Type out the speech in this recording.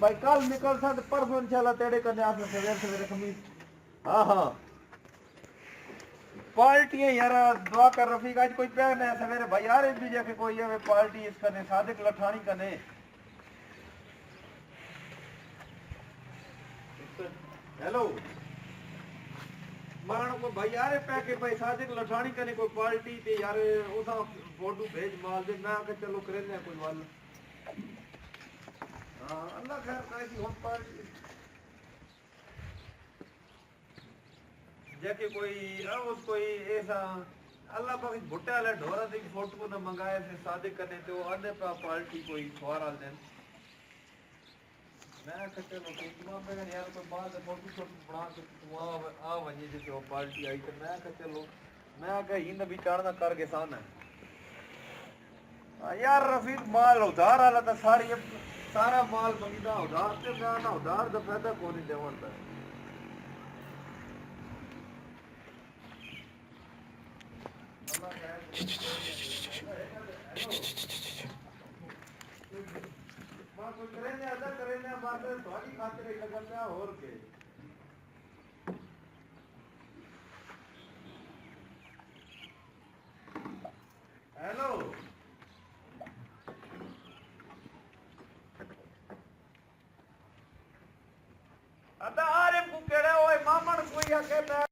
भाई कल निकल सा परसों इंशाल्लाह तेरे करने आते सवेरे सवेरे खमीस। हाँ हाँ पार्टी है यार दुआ कर रफीक आज कोई प्यार नहीं सवेरे भाई यार भी जाके कोई है पार्टी इस करने सादिक लठानी करने हेलो मानो को भाई यार पैके भाई सादिक लठानी करने कोई पार्टी ते यार उसा फोटो भेज माल दे मैं के चलो करे कोई वाल हां अल्लाह खैर करे की होम पार्टी जैके कोई उस कोई ऐसा अल्लाह पाक भुट्टे वाले ढोरा की फोटो न मंगाए थे शादी करने तो आने पा पार्टी कोई खवारा देन मैं कहते लो कि तुम पे यार कोई बात है फोटो फोटो बना के तुम आ वजे जे तो पार्टी आई तो मैं कहते लो मैं कह हिंद भी चढ़ना करके सान है यार रफीक माल उधार वाला तो सारा माल मंगीदा उधार ते मैं ना उधार तो फायदा कोनी देवन दा करेंगे अदा करेंगे बात थोड़ी खातिर ही लगता और के हेलो अदा आरे को केड़े ओए मामन कोई आके